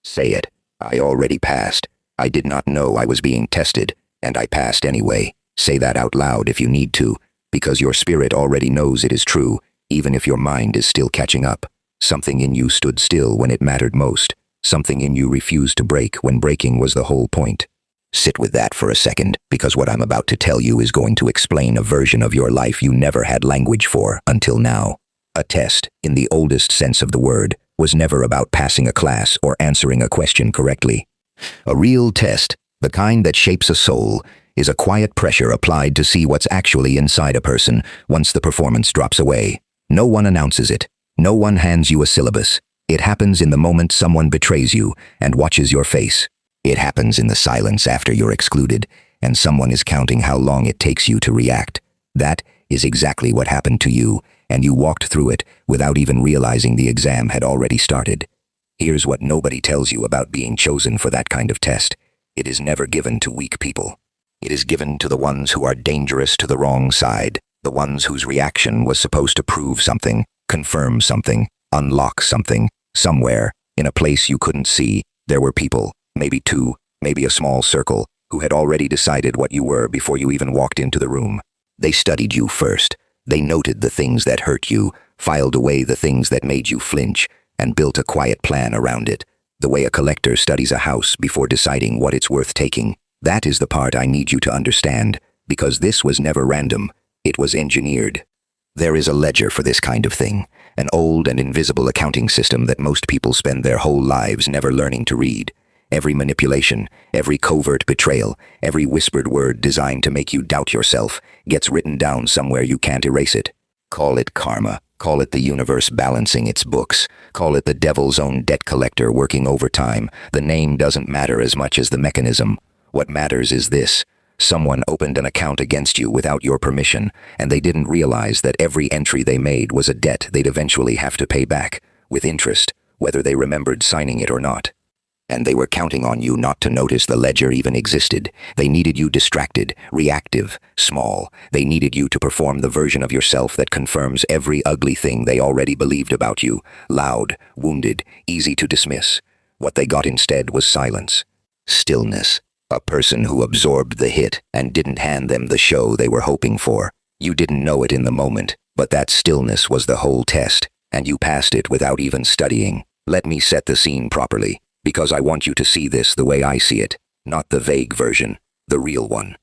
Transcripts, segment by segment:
Say it. I already passed. I did not know I was being tested, and I passed anyway. Say that out loud if you need to, because your spirit already knows it is true, even if your mind is still catching up. Something in you stood still when it mattered most. Something in you refused to break when breaking was the whole point. Sit with that for a second, because what I'm about to tell you is going to explain a version of your life you never had language for until now. A test, in the oldest sense of the word, was never about passing a class or answering a question correctly. A real test, the kind that shapes a soul, is a quiet pressure applied to see what's actually inside a person once the performance drops away. No one announces it. No one hands you a syllabus. It happens in the moment someone betrays you and watches your face. It happens in the silence after you're excluded, and someone is counting how long it takes you to react. That is exactly what happened to you, and you walked through it without even realizing the exam had already started. Here's what nobody tells you about being chosen for that kind of test. It is never given to weak people. It is given to the ones who are dangerous to the wrong side, the ones whose reaction was supposed to prove something, confirm something, unlock something. Somewhere, in a place you couldn't see, there were people, maybe two, maybe a small circle, who had already decided what you were before you even walked into the room. They studied you first. They noted the things that hurt you, filed away the things that made you flinch, and built a quiet plan around it, the way a collector studies a house before deciding what it's worth taking. That is the part I need you to understand, because this was never random. It was engineered. There is a ledger for this kind of thing, an old and invisible accounting system that most people spend their whole lives never learning to read. Every manipulation, every covert betrayal, every whispered word designed to make you doubt yourself gets written down somewhere you can't erase it. Call it karma. Call it the universe balancing its books. Call it the devil's own debt collector working overtime. The name doesn't matter as much as the mechanism. What matters is this. Someone opened an account against you without your permission, and they didn't realize that every entry they made was a debt they'd eventually have to pay back, with interest, whether they remembered signing it or not. And they were counting on you not to notice the ledger even existed. They needed you distracted, reactive, small. They needed you to perform the version of yourself that confirms every ugly thing they already believed about you. Loud, wounded, easy to dismiss. What they got instead was silence. Stillness. A person who absorbed the hit and didn't hand them the show they were hoping for. You didn't know it in the moment, but that stillness was the whole test, and you passed it without even studying. Let me set the scene properly, because I want you to see this the way I see it, not the vague version, the real one.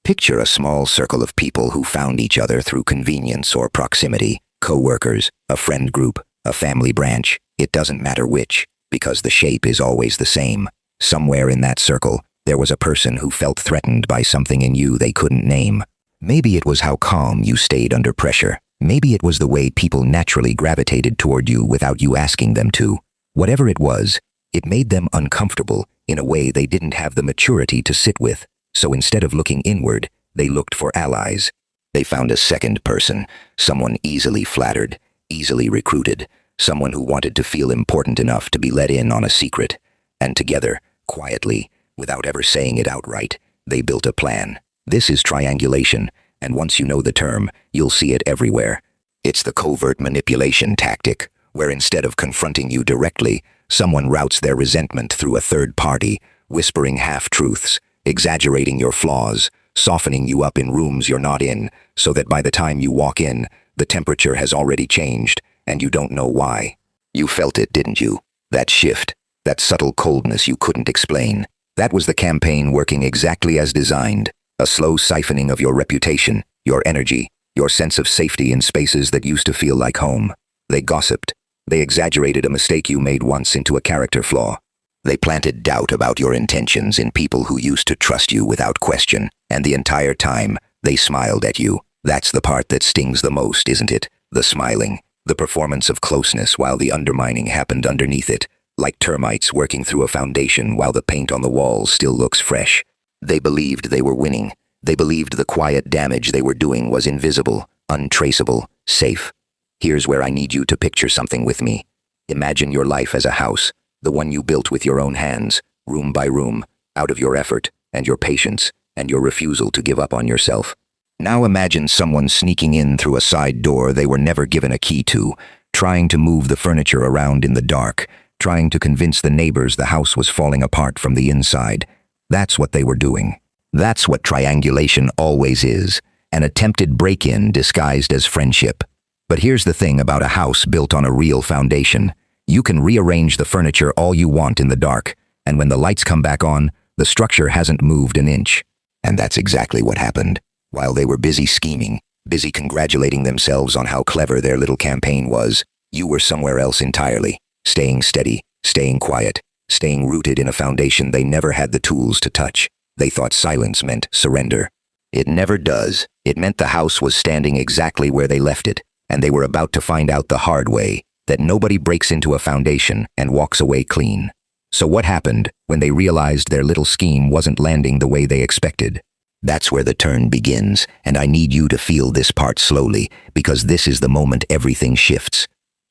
Picture a small circle of people who found each other through convenience or proximity, co-workers, a friend group, a family branch. It doesn't matter which, because the shape is always the same. Somewhere in that circle, there was a person who felt threatened by something in you they couldn't name. Maybe it was how calm you stayed under pressure. Maybe it was the way people naturally gravitated toward you without you asking them to. Whatever it was, it made them uncomfortable in a way they didn't have the maturity to sit with. So instead of looking inward, they looked for allies. They found a second person, someone easily flattered, easily recruited, someone who wanted to feel important enough to be let in on a secret. And together, quietly, without ever saying it outright, they built a plan. This is triangulation, and once you know the term, you'll see it everywhere. It's the covert manipulation tactic, where instead of confronting you directly, someone routes their resentment through a third party, whispering half-truths, exaggerating your flaws, softening you up in rooms you're not in, so that by the time you walk in, the temperature has already changed, and you don't know why. You felt it, didn't you? That shift, that subtle coldness you couldn't explain. That was the campaign working exactly as designed, a slow siphoning of your reputation, your energy, your sense of safety in spaces that used to feel like home. They gossiped. They exaggerated a mistake you made once into a character flaw. They planted doubt about your intentions in people who used to trust you without question, and the entire time, they smiled at you. That's the part that stings the most, isn't it? The smiling, the performance of closeness while the undermining happened underneath it. Like termites working through a foundation while the paint on the walls still looks fresh. They believed they were winning. They believed the quiet damage they were doing was invisible, untraceable, safe. Here's where I need you to picture something with me. Imagine your life as a house, the one you built with your own hands, room by room, out of your effort and your patience and your refusal to give up on yourself. Now imagine someone sneaking in through a side door they were never given a key to, trying to move the furniture around in the dark, trying to convince the neighbors the house was falling apart from the inside. That's what they were doing. That's what triangulation always is, an attempted break-in disguised as friendship. But here's the thing about a house built on a real foundation. You can rearrange the furniture all you want in the dark, and when the lights come back on, the structure hasn't moved an inch. And that's exactly what happened. While they were busy scheming, busy congratulating themselves on how clever their little campaign was, you were somewhere else entirely, staying steady, staying quiet, staying rooted in a foundation they never had the tools to touch. They thought silence meant surrender. It never does. It meant the house was standing exactly where they left it, and they were about to find out the hard way that nobody breaks into a foundation and walks away clean. So what happened when they realized their little scheme wasn't landing the way they expected? That's where the turn begins, and I need you to feel this part slowly, because this is the moment everything shifts.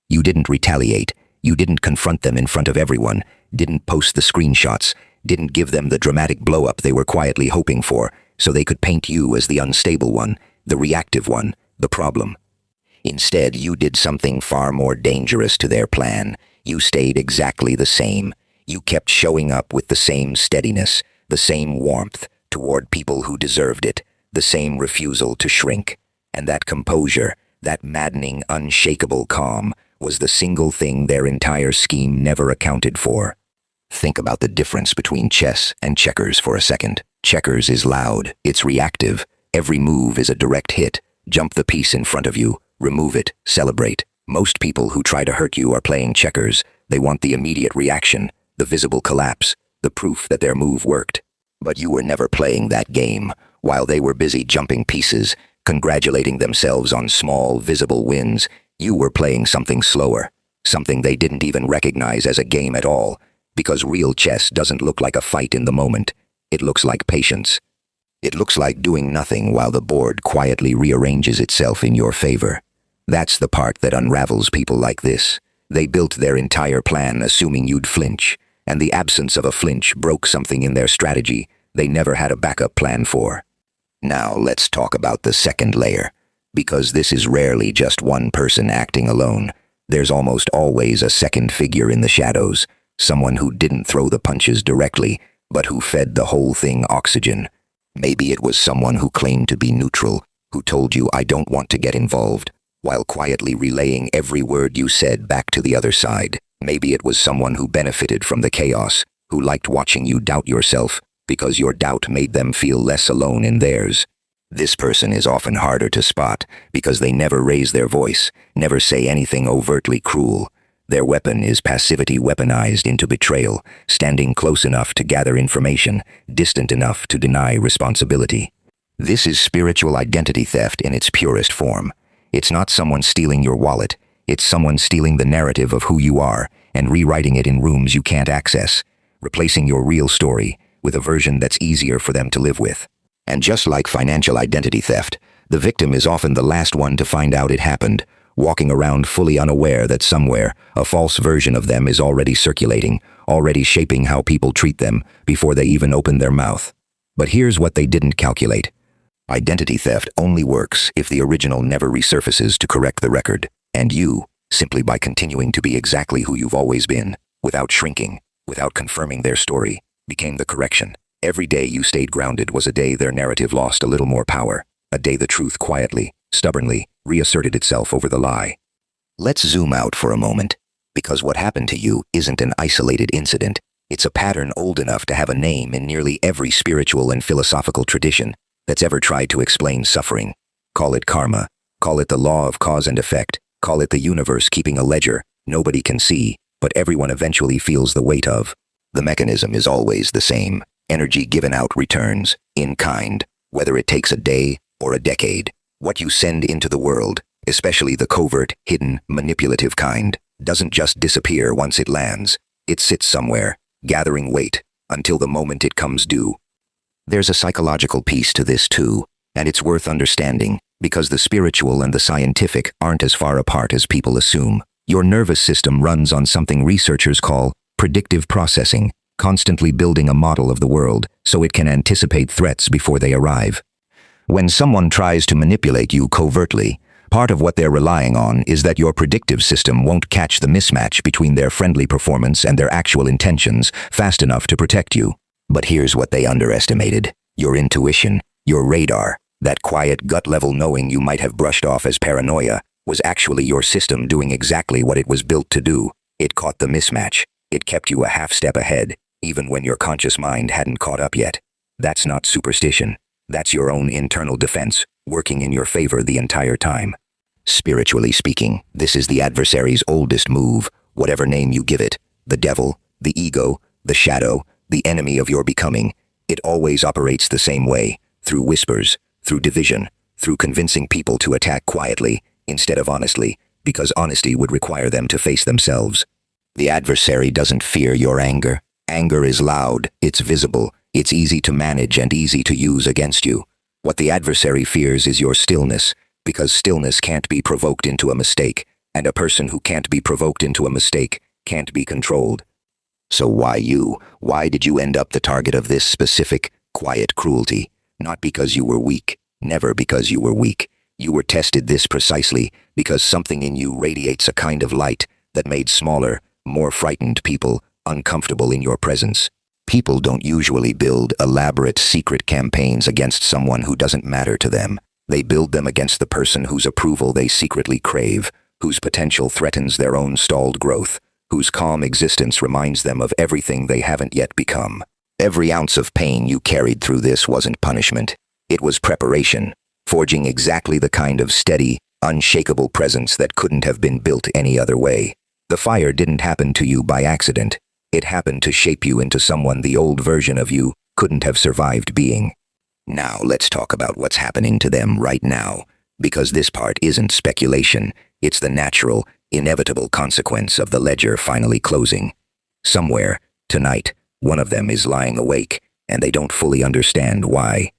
You didn't retaliate. You didn't confront them in front of everyone, didn't post the screenshots, didn't give them the dramatic blow-up they were quietly hoping for, so they could paint you as the unstable one, the reactive one, the problem. Instead, you did something far more dangerous to their plan. You stayed exactly the same. You kept showing up with the same steadiness, the same warmth toward people who deserved it, the same refusal to shrink. And that composure, that maddening, unshakable calm, was the single thing their entire scheme never accounted for. Think about the difference between chess and checkers for a second. Checkers is loud, it's reactive. Every move is a direct hit. Jump the piece in front of you, remove it, celebrate. Most people who try to hurt you are playing checkers. They want the immediate reaction, the visible collapse, the proof that their move worked. But you were never playing that game. While they were busy jumping pieces, congratulating themselves on small, visible wins, you were playing something slower, something they didn't even recognize as a game at all, because real chess doesn't look like a fight in the moment. It looks like patience. It looks like doing nothing while the board quietly rearranges itself in your favor. That's the part that unravels people like this. They built their entire plan assuming you'd flinch, and the absence of a flinch broke something in their strategy they never had a backup plan for. Now let's talk about the second layer. Because this is rarely just one person acting alone. There's almost always a second figure in the shadows, someone who didn't throw the punches directly, but who fed the whole thing oxygen. Maybe it was someone who claimed to be neutral, who told you "I don't want to get involved," while quietly relaying every word you said back to the other side. Maybe it was someone who benefited from the chaos, who liked watching you doubt yourself, because your doubt made them feel less alone in theirs. This person is often harder to spot because they never raise their voice, never say anything overtly cruel. Their weapon is passivity weaponized into betrayal, standing close enough to gather information, distant enough to deny responsibility. This is spiritual identity theft in its purest form. It's not someone stealing your wallet, it's someone stealing the narrative of who you are and rewriting it in rooms you can't access, replacing your real story with a version that's easier for them to live with. And just like financial identity theft, the victim is often the last one to find out it happened, walking around fully unaware that somewhere a false version of them is already circulating, already shaping how people treat them before they even open their mouth. But here's what they didn't calculate. Identity theft only works if the original never resurfaces to correct the record, and you, simply by continuing to be exactly who you've always been, without shrinking, without confirming their story, became the correction. Every day you stayed grounded was a day their narrative lost a little more power, a day the truth quietly, stubbornly, reasserted itself over the lie. Let's zoom out for a moment, because what happened to you isn't an isolated incident. It's a pattern old enough to have a name in nearly every spiritual and philosophical tradition that's ever tried to explain suffering. Call it karma, call it the law of cause and effect, call it the universe keeping a ledger nobody can see, but everyone eventually feels the weight of. The mechanism is always the same. Energy given out returns, in kind, whether it takes a day or a decade. What you send into the world, especially the covert, hidden, manipulative kind, doesn't just disappear once it lands. It sits somewhere, gathering weight, until the moment it comes due. There's a psychological piece to this too, and it's worth understanding, because the spiritual and the scientific aren't as far apart as people assume. Your nervous system runs on something researchers call predictive processing, constantly building a model of the world so it can anticipate threats before they arrive. When someone tries to manipulate you covertly, Part of what they're relying on is that your predictive system won't catch the mismatch between their friendly performance and their actual intentions fast enough to protect you. But here's what they underestimated. Your intuition, your radar, that quiet gut-level knowing you might have brushed off as paranoia, was actually your system doing exactly what it was built to do. It caught the mismatch. It kept you a half step ahead, even when your conscious mind hadn't caught up yet. That's not superstition. That's your own internal defense, working in your favor the entire time. Spiritually speaking, this is the adversary's oldest move, whatever name you give it. The devil, the ego, the shadow, the enemy of your becoming. It always operates the same way, through whispers, through division, through convincing people to attack quietly, instead of honestly, because honesty would require them to face themselves. The adversary doesn't fear your anger. Anger is loud, it's visible, it's easy to manage and easy to use against you. What the adversary fears is your stillness, because stillness can't be provoked into a mistake, and a person who can't be provoked into a mistake can't be controlled. So why you? Why did you end up the target of this specific, quiet cruelty? Not because you were weak, never because you were weak. You were tested this precisely because something in you radiates a kind of light that made smaller, more frightened people uncomfortable in your presence. People don't usually build elaborate secret campaigns against someone who doesn't matter to them. They build them against the person whose approval they secretly crave, whose potential threatens their own stalled growth, whose calm existence reminds them of everything they haven't yet become. Every ounce of pain you carried through this wasn't punishment. It was preparation, forging exactly the kind of steady, unshakable presence that couldn't have been built any other way. The fire didn't happen to you by accident. It happened to shape you into someone the old version of you couldn't have survived being. Now let's talk about what's happening to them right now, because this part isn't speculation, it's the natural, inevitable consequence of the ledger finally closing. Somewhere, tonight, one of them is lying awake, and they don't fully understand why.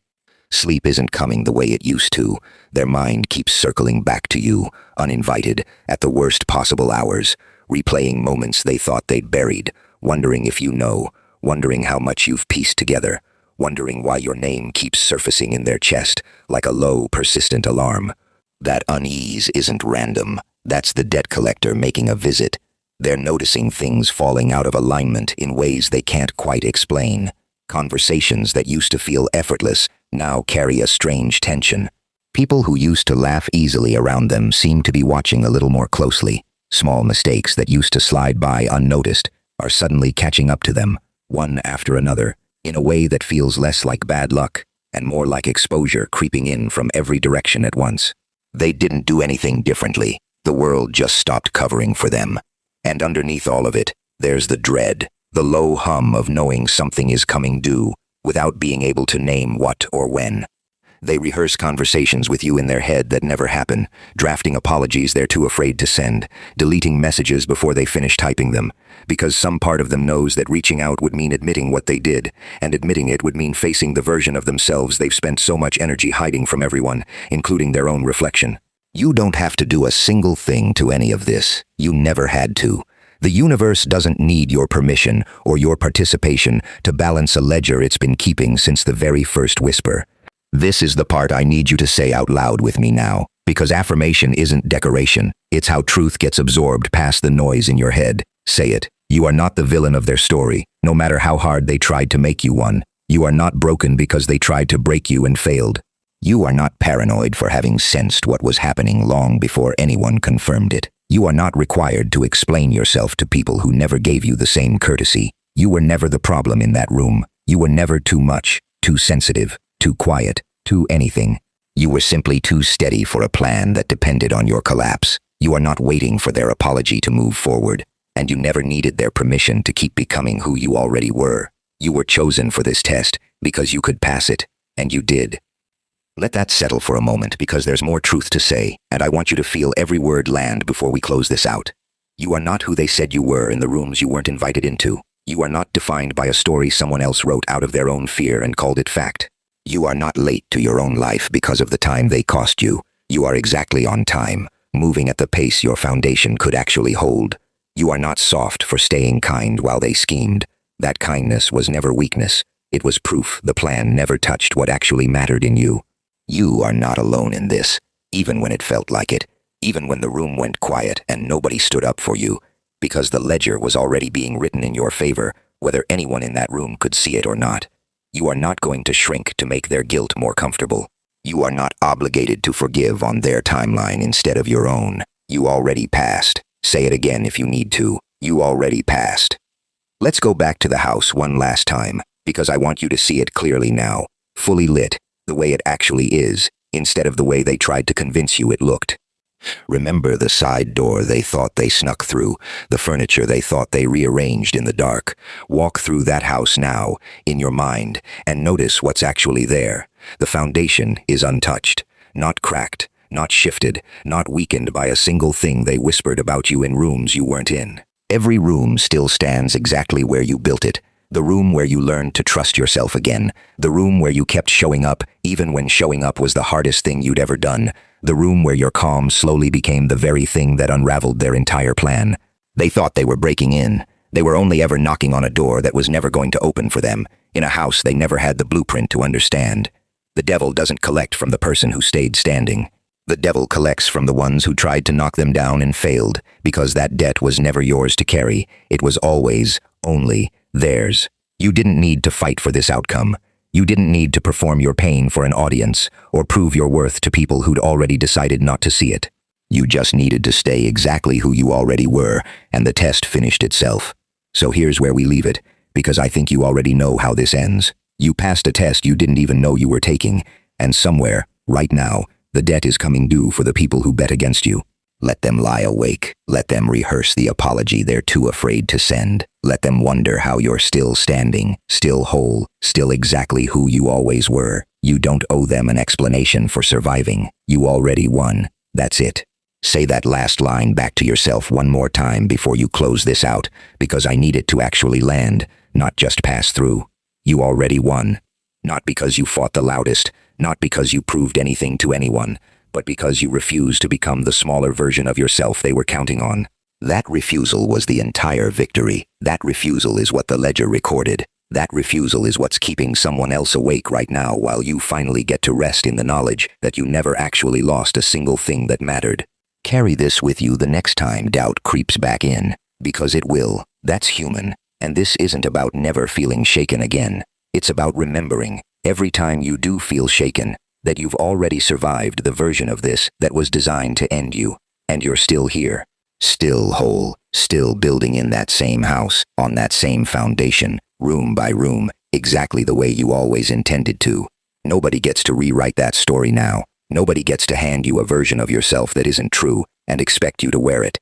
Sleep isn't coming the way it used to. Their mind keeps circling back to you, uninvited, at the worst possible hours, replaying moments they thought they'd buried, wondering if you know, wondering how much you've pieced together, wondering why your name keeps surfacing in their chest like a low, persistent alarm. That unease isn't random. That's the debt collector making a visit. They're noticing things falling out of alignment in ways they can't quite explain. Conversations that used to feel effortless now carry a strange tension. People who used to laugh easily around them seem to be watching a little more closely. Small mistakes that used to slide by unnoticed are suddenly catching up to them, one after another, in a way that feels less like bad luck and more like exposure creeping in from every direction at once. They didn't do anything differently. The world just stopped covering for them. And underneath all of it, there's the dread, the low hum of knowing something is coming due, without being able to name what or when. They rehearse conversations with you in their head that never happen, drafting apologies they're too afraid to send, deleting messages before they finish typing them, because some part of them knows that reaching out would mean admitting what they did, and admitting it would mean facing the version of themselves they've spent so much energy hiding from everyone, including their own reflection. You don't have to do a single thing to any of this. You never had to. The universe doesn't need your permission or your participation to balance a ledger it's been keeping since the very first whisper. This is the part I need you to say out loud with me now, because affirmation isn't decoration. It's how truth gets absorbed past the noise in your head. Say it. You are not the villain of their story, no matter how hard they tried to make you one. You are not broken because they tried to break you and failed. You are not paranoid for having sensed what was happening long before anyone confirmed it. You are not required to explain yourself to people who never gave you the same courtesy. You were never the problem in that room. You were never too much, too sensitive, too quiet, too anything. You were simply too steady for a plan that depended on your collapse. You are not waiting for their apology to move forward, and you never needed their permission to keep becoming who you already were. You were chosen for this test because you could pass it, and you did. Let that settle for a moment because there's more truth to say, and I want you to feel every word land before we close this out. You are not who they said you were in the rooms you weren't invited into. You are not defined by a story someone else wrote out of their own fear and called it fact. You are not late to your own life because of the time they cost you. You are exactly on time, moving at the pace your foundation could actually hold. You are not soft for staying kind while they schemed. That kindness was never weakness. It was proof the plan never touched what actually mattered in you. You are not alone in this. even when it felt like it, even when the room went quiet and nobody stood up for you, because the ledger was already being written in your favor, whether anyone in that room could see it or not. You are not going to shrink to make their guilt more comfortable. You are not obligated to forgive on their timeline instead of your own. You already passed. Say it again if you need to. You already passed. Let's go back to the house one last time, because I want you to see it clearly now, fully lit, the way it actually is, instead of the way they tried to convince you it looked. Remember the side door they thought they snuck through, the furniture they thought they rearranged in the dark. Walk through that house now, in your mind, and notice what's actually there. The foundation is untouched, not cracked, not shifted, not weakened by a single thing they whispered about you in rooms you weren't in. Every room still stands exactly where you built it. The room where you learned to trust yourself again. The room where you kept showing up, even when showing up was the hardest thing you'd ever done. The room where your calm slowly became the very thing that unraveled their entire plan. They thought they were breaking in. They were only ever knocking on a door that was never going to open for them, in a house they never had the blueprint to understand. The devil doesn't collect from the person who stayed standing. The devil collects from the ones who tried to knock them down and failed, because that debt was never yours to carry. It was always, only, theirs. You didn't need to fight for this outcome. You didn't need to perform your pain for an audience, or prove your worth to people who'd already decided not to see it. You just needed to stay exactly who you already were, and the test finished itself. So here's where we leave it, because I think you already know how this ends. You passed a test you didn't even know you were taking, and somewhere, right now, the debt is coming due for the people who bet against you. Let them lie awake. Let them rehearse the apology they're too afraid to send. Let them wonder how you're still standing, still whole, still exactly who you always were. You don't owe them an explanation for surviving. You already won. That's it. Say that last line back to yourself one more time before you close this out, because I need it to actually land, not just pass through. You already won. Not because you fought the loudest, not because you proved anything to anyone, but because you refused to become the smaller version of yourself they were counting on. That refusal was the entire victory. That refusal is what the ledger recorded. That refusal is what's keeping someone else awake right now while you finally get to rest in the knowledge that you never actually lost a single thing that mattered. Carry this with you the next time doubt creeps back in, because it will. That's human. And this isn't about never feeling shaken again. It's about remembering, every time you do feel shaken, that you've already survived the version of this that was designed to end you, and you're still here, still whole, still building in that same house, on that same foundation, room by room, exactly the way you always intended to. Nobody gets to rewrite that story now. Nobody gets to hand you a version of yourself that isn't true and expect you to wear it.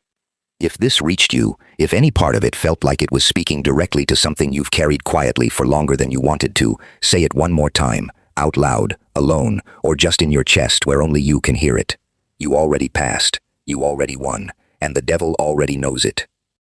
If this reached you, if any part of it felt like it was speaking directly to something you've carried quietly for longer than you wanted to, say it one more time, out loud, alone, or just in your chest where only you can hear it. You already passed, you already won, and the devil already knows it.